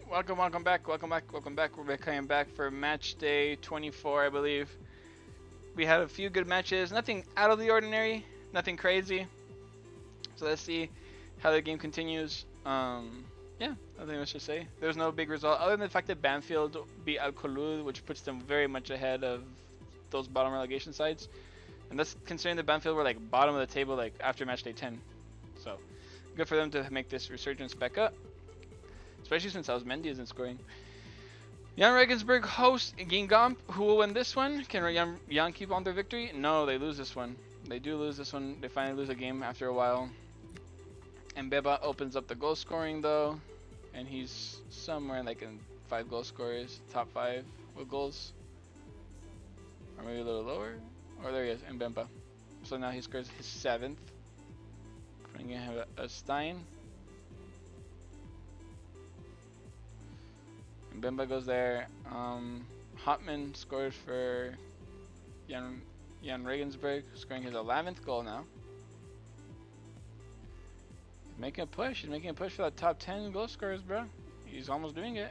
Welcome back, welcome back. We're coming back for match day 24, I believe. We had a few good matches, nothing out of the ordinary, nothing crazy. So let's see how the game continues. Yeah, nothing much to say. There's no big result other than the fact that Banfield beat Alcolud, which puts them very much ahead of those bottom relegation sides. And that's considering that Banfield were like bottom of the table like after match day 10. So good for them to make this resurgence back up, especially since Mendy isn't scoring. Jan Regensburg hosts Gingamp. Who will win this one? Can Jan keep on their victory? No, they lose this one. They do lose this one. They finally lose a game after a while. And Beba opens up the goal scoring though, and he's somewhere like in 5 goal scorers, top 5 with goals, or maybe a little lower. Or there he is, Mbemba. So now he scores his 7th. Putting in a Stein. Mbemba goes there. Hotman scores for Jan Regensburg, scoring his 11th goal now. Making a push. He's making a push for that top 10 goal scorers, bro. He's almost doing it.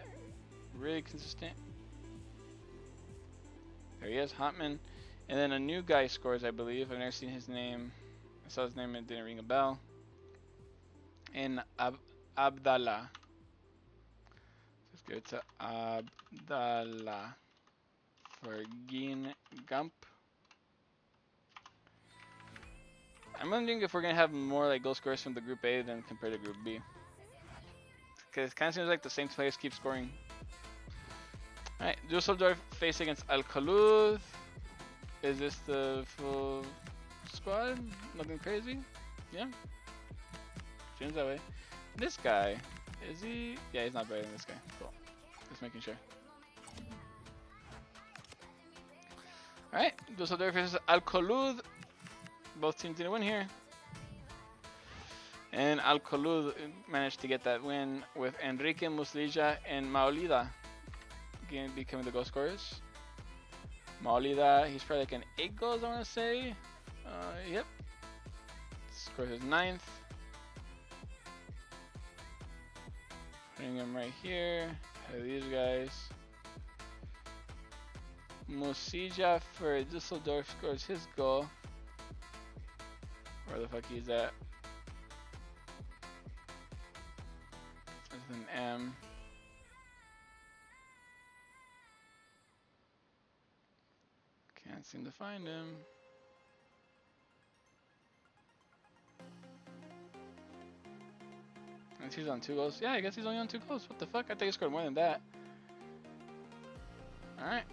Really consistent. There he is, Hotman. And then a new guy scores, I believe. I've never seen his name. I saw his name and it didn't ring a bell. And Abdallah. Let's go to Abdallah for Gingamp. I'm wondering if we're gonna have more like goal scorers from the Group A than compared to Group B. Because it kind of seems like the same players keep scoring. Alright, Dusseldorf face against Alcolud. Is this the full squad? Nothing crazy? Yeah. Seems that way. This guy, is he? Yeah, he's not better than this guy. Cool. Just making sure. Alright, Dusseldorf versus Alcolud. Both teams didn't win here. And Alcolud managed to get that win with Enrique Muslija and Maolida becoming the goal scorers. Maolida, he's probably like an 8 goals, I want to say. Yep. Scores his 9th. Putting him right here. These guys. Musija for Dusseldorf scores his goal. Where the fuck he's at? There's an M. Can't seem to find him. And he's on 2 goals. Yeah, I guess he's only on 2 goals. What the fuck? I think he scored more than that. Alright.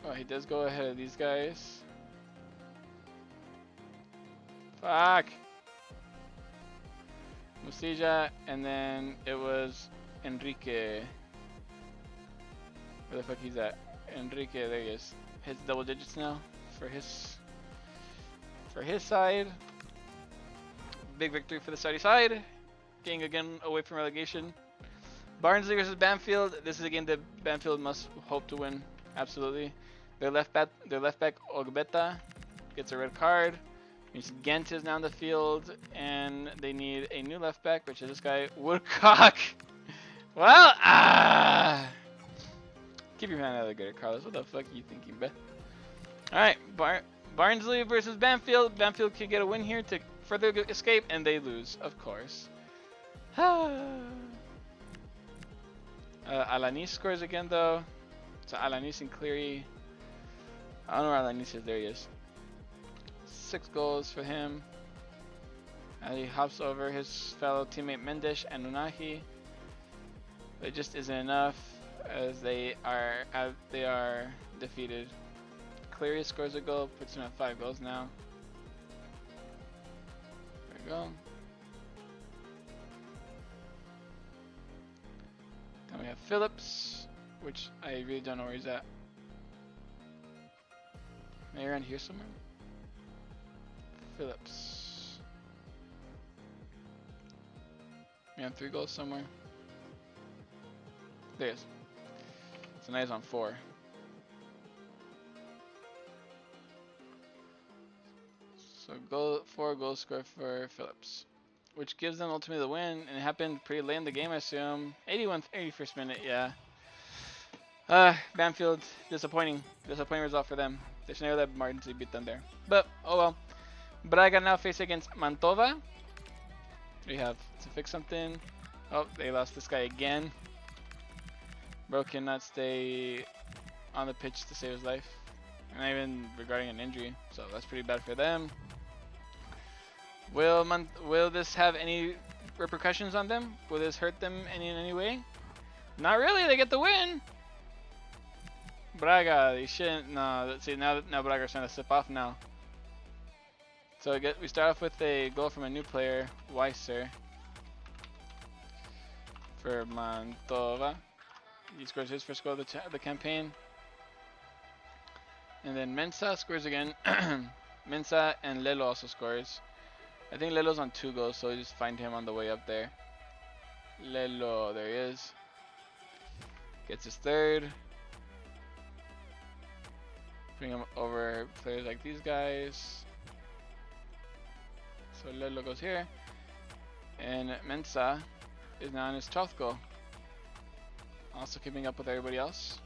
Well, he does go ahead of these guys. Fuck! Musija, and then it was Enrique. Where the fuck he's at? Enrique, there he is. Hits double digits now for his side. Big victory for the Saudi side. Getting again away from relegation. Barnsley versus Banfield. This is a game that Banfield must hope to win. Absolutely. Their left back Ogbeta gets a red card. Means Ghent is now in the field, and they need a new left back, which is this guy Woodcock. Well, keep your hand out of the gutter, Carlos. What the fuck are you thinking, Beth? All right, Barnsley versus Banfield. Banfield can get a win here to further escape, and they lose, of course. Alanis scores again, though. So Alanis and Cleary. I don't know where Alanis is. There he is. 6 goals for him. And he hops over his fellow teammate Mendes and Unahi. But it just isn't enough, as they are defeated. Cleary scores a goal, puts him at 5 goals now. There we go. Then we have Phillips, which I really don't know where he's at. Maybe around here somewhere? Phillips. We have 3 goals somewhere. There he is. So now he's on 4. So 4 goals scored for Phillips. which gives them ultimately the win, and it happened pretty late in the game, I assume. 81st minute, yeah. Banfield, disappointing result for them. They should never let Martin beat them there. But, oh well. Braga now face against Mantova. We have to fix something. Oh, they lost this guy again. Bro cannot stay on the pitch to save his life. Not even regarding an injury. So that's pretty bad for them. Will this have any repercussions on them? Will this hurt them in any way? Not really. They get the win. Braga, they shouldn't. No, let's see. Now Braga's trying to slip off now. So we start off with a goal from a new player, Weiser, for Mantova. He scores his first goal of the campaign. And then Mensa scores again. Mensa and Lelo also scores. I think Lelo's on 2 goals, so we just find him on the way up there. Lelo, there he is. Gets his 3rd. Bring him over players like these guys. So Lelo goes here. And Mensa is now on his 12th goal. Also keeping up with everybody else.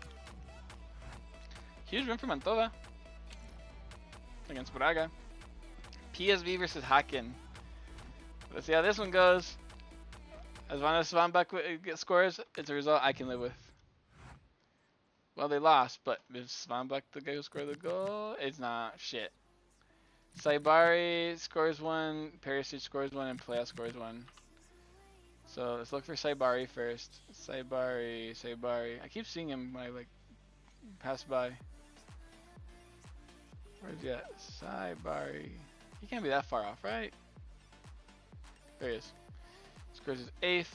Huge win for Mantova against Braga. PSV versus Haken. Let's see how this one goes. As long as Svanbak scores, it's a result I can live with. Well, they lost, but is Svanbak the guy who scored the goal? It's not. Shit. Saibari scores 1, Perisic scores 1, and Playa scores 1. So let's look for Saibari first. Saibari. I keep seeing him when I pass by. Where's he at? Saibari. He can't be that far off, right? There he is. Scores his 8th.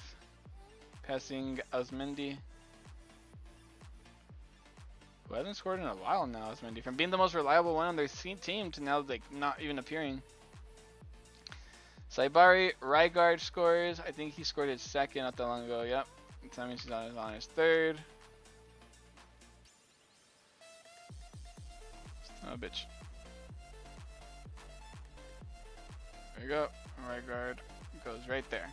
Passing Osmendi, who hasn't scored in a while now. Osmendi, from being the most reliable one on their team to now not even appearing. Saibari, Rygaard scores. I think he scored his 2nd not that long ago. Yep. That means he's on his 3rd. Oh, bitch. There you go. Rygaard goes right there.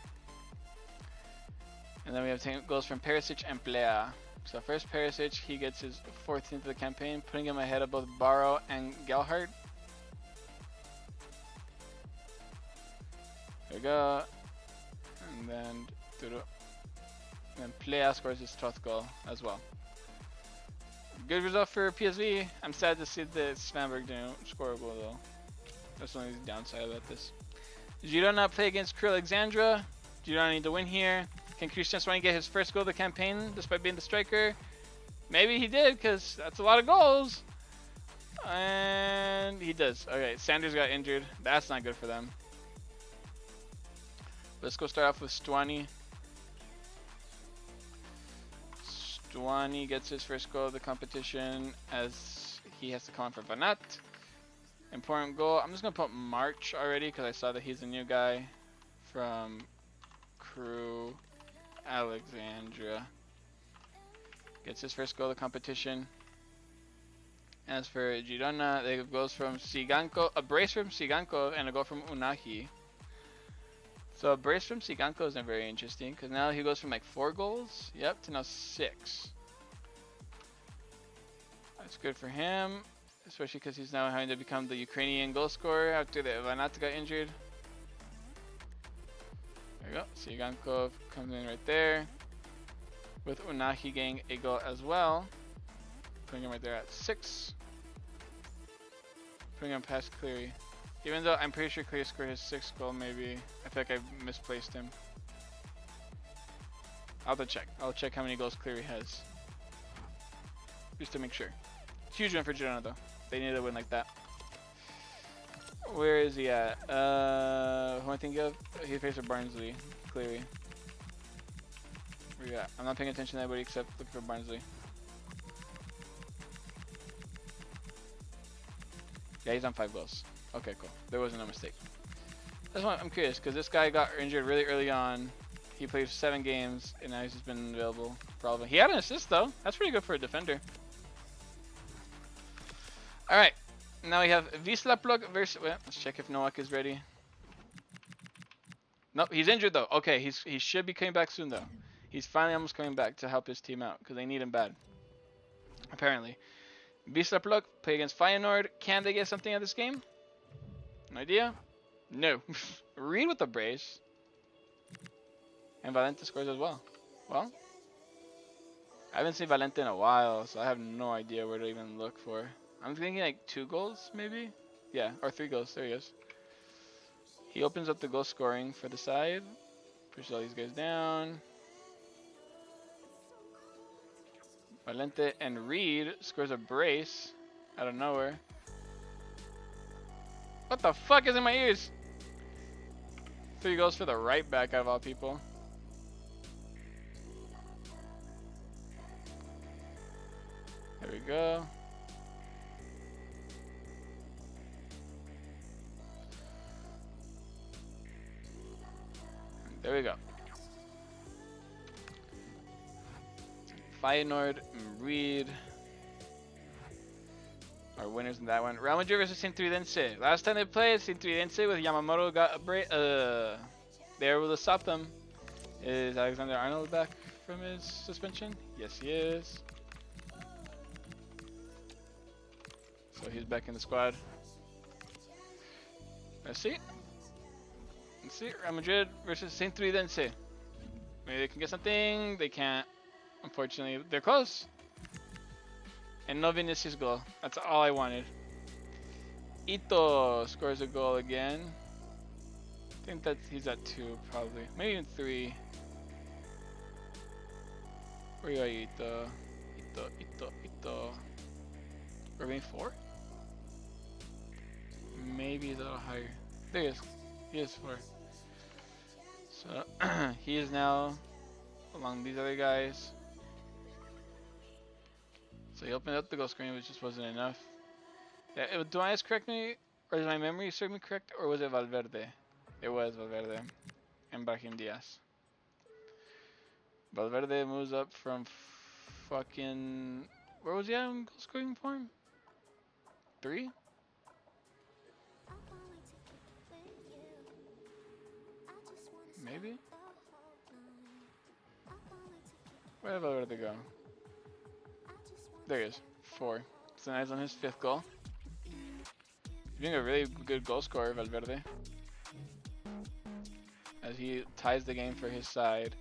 And then we have 10 goals from Perisic and Plea. So first Perisic, he gets his 14th of the campaign, putting him ahead of both Barrow and Gelhardt. There we go. And then Plea scores his 12th goal as well. Good result for PSV. I'm sad to see that Svanberg didn't score a goal though. That's the only downside about this. Girona play against Crew Alexandra. Girona need to win here. Can Christian Swanny get his first goal of the campaign despite being the striker? Maybe he did, because that's a lot of goals. And he does. Okay, Sanders got injured. That's not good for them. Let's go start off with Stwani. Stwani gets his first goal of the competition as he has to come on for Vanat. Important goal. I'm just going to put March already because I saw that he's a new guy from Crew Alexandria. Gets his first goal of the competition. As for Girona, they have goals from Siganko, a brace from Siganko, and a goal from Unahi. So a brace from Siganko isn't very interesting because now he goes from 4 goals, yep, to now 6. That's good for him, especially because he's now having to become the Ukrainian goal scorer after the Vanat got injured. There you go. Sigankov comes in right there. With Unahi getting a goal as well. Putting him right there at 6. Putting him past Cleary. Even though I'm pretty sure Cleary scored his 6th goal, maybe. I feel like I misplaced him. I'll have to check. I'll check how many goals Cleary has. Just to make sure. Huge win for Girona though. They need to win like that. Where is he at? Who I think of? He faced Barnsley. Cleary. Where you at? I'm not paying attention to anybody except looking for Barnsley. Yeah, he's on 5 goals. Okay, cool. There was no mistake. That's why I'm curious, because this guy got injured really early on. He played 7 games, and now he's just been available for all of them. He had an assist, though. That's pretty good for a defender. Alright. Now we have Wisla Plug versus... Well, let's check if Nowak is ready. No, he's injured though. Okay, he should be coming back soon though. He's finally almost coming back to help his team out because they need him bad. Apparently. Wisla Plug play against Feyenoord. Can they get something out of this game? An idea? No. Reed with the brace. And Valente scores as well. Well, I haven't seen Valente in a while, so I have no idea where to even look for. I'm thinking like 2 goals, maybe? Yeah, or 3 goals. There he is. He opens up the goal scoring for the side. Pushes all these guys down. Valente and Reed scores a brace out of nowhere. What the fuck is in my ears? 3 goals for the right back out of all people. There we go. There we go. Feyenoord and Reed are winners in that one. Real Madrid versus Sintridense. Last time they played, Sintridense with Yamamoto got a break. They were able to stop them. Is Alexander Arnold back from his suspension? Yes, he is. So he's back in the squad. Let's see. Let's see. Real Madrid versus Sintridense. Maybe they can get something. They can't. Unfortunately, they're close. And no Vinicius goal. That's all I wanted. Ito scores a goal again. I think that he's at 2 probably. Maybe even 3. Where you at, Ito? Ito. Or maybe 4? Maybe he's a little higher. There he is. He is 4. So he is now along these other guys. So he opened up the goal screen, which just wasn't enough. Yeah, do I correct me, or does my memory serve me correct, or was it Valverde? It was Valverde and Brahim Diaz. Valverde moves up from fucking, where was he at in goal scoring form? 3? Maybe? Where did Valverde go? There he is, 4. So now he's on his 5th goal. He's being a really good goal scorer, Valverde. As he ties the game for his side.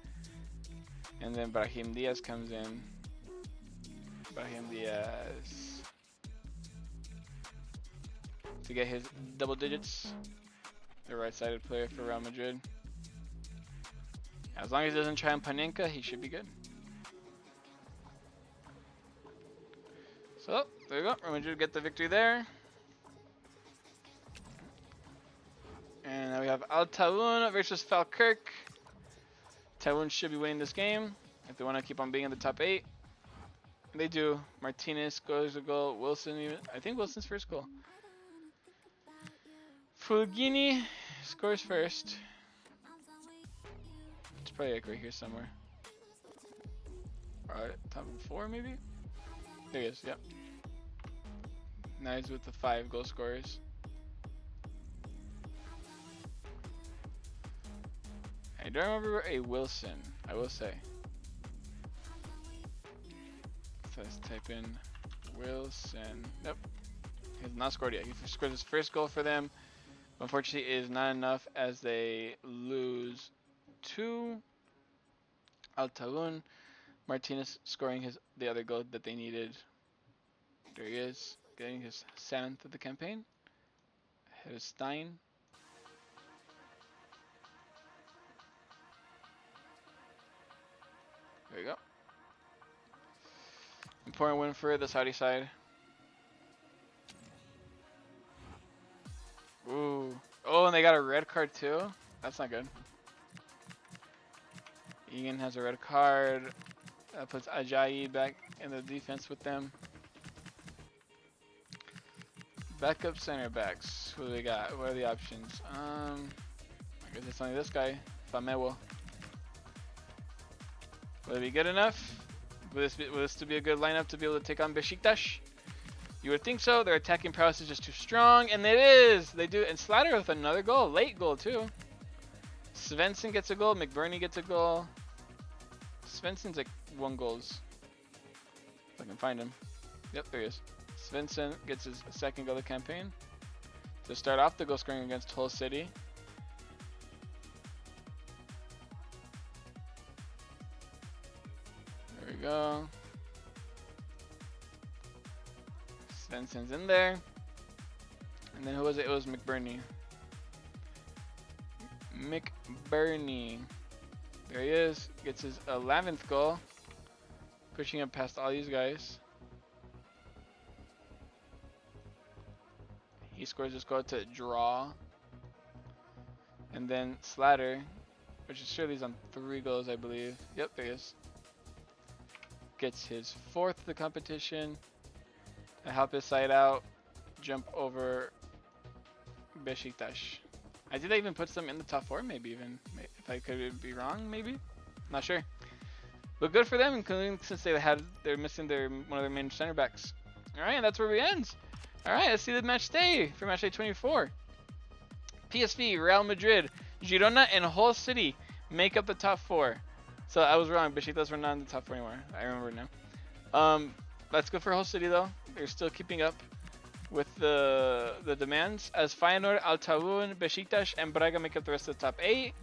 And then Brahim Diaz comes in. Brahim Diaz. To get his double digits. The right-sided player for Real Madrid. As long as he doesn't try on Panenka, he should be good. So, there we go. Real Madrid get the victory there. And now we have Al Taoun versus Falkirk. Taoun should be winning this game if they want to keep on being in the top 8. And they do. Martinez scores a goal. Wilson, even, I think Wilson's first goal. Fulgini scores first. It's probably like right here somewhere. Alright, top 4 maybe? There he is, yep. Now he's with the 5 goal scorers. I don't remember a Wilson, I will say. So let's type in Wilson. Nope. He has not scored yet. He scored his first goal for them. Unfortunately, it is not enough as they lose to Al Taoun. Martinez scoring the other goal that they needed. There he is, getting his 7th of the campaign. Ahead of Stein. There you go. Important win for the Saudi side. Ooh. Oh, and they got a red card too? That's not good. Egan has a red card. That puts Ajayi back in the defense with them. Backup center backs. Who do we got? What are the options? I guess it's only this guy, Famewo. Will it be good enough? Will this to be a good lineup to be able to take on Besiktas? You would think so. Their attacking prowess is just too strong, and it is. They do. And Slater with another goal, late goal too. Svensson gets a goal. McBurney gets a goal. Svensson's like 1 goals. If I can find him. Yep, there he is. Svensson gets his second goal of the campaign. To start off the goal scoring against Hull City. There we go. Svensson's in there. And then who was it? It was McBurney. McBurney. There he is. Gets his 11th goal. Pushing him past all these guys. He scores his goal to draw. And then Slatter, which is surely he's on 3 goals, I believe. Yep, there he is. Gets his 4th of the competition. To help his side out. Jump over Besiktas. I think that even puts them in the top 4, maybe even. If I could be wrong, maybe. Not sure. But good for them, including since they're missing one of their main center backs. All right, and that's where we end. All right, let's see the match day for match day 24. PSV, Real Madrid, Girona, and Hull City make up the top 4. So I was wrong. Besiktas were not in the top 4 anymore. I remember now. Let's go for Hull City though. They're still keeping up with the demands, as Feyenoord, Altavun, Besiktas, and Braga make up the rest of the top 8.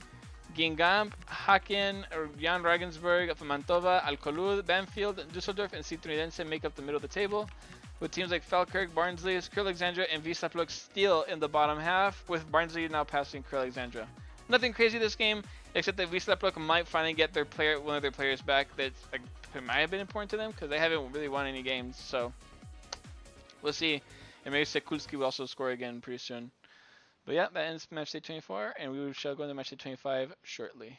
Guingamp, Haken, Jan Regensburg, Mantova, Alcolud, Banfield, Düsseldorf, and Citroense make up the middle of the table, with teams like Falkirk, Barnsley, Crew Alexandra, and Wisla Plock still in the bottom half, with Barnsley now passing Crew Alexandra. Nothing crazy this game, except that Wisla Plock might finally get one of their players back that might have been important to them, because they haven't really won any games, so we'll see. And maybe Sekulski will also score again pretty soon. But yeah, that ends match day 24, and we shall go into match day 25 shortly.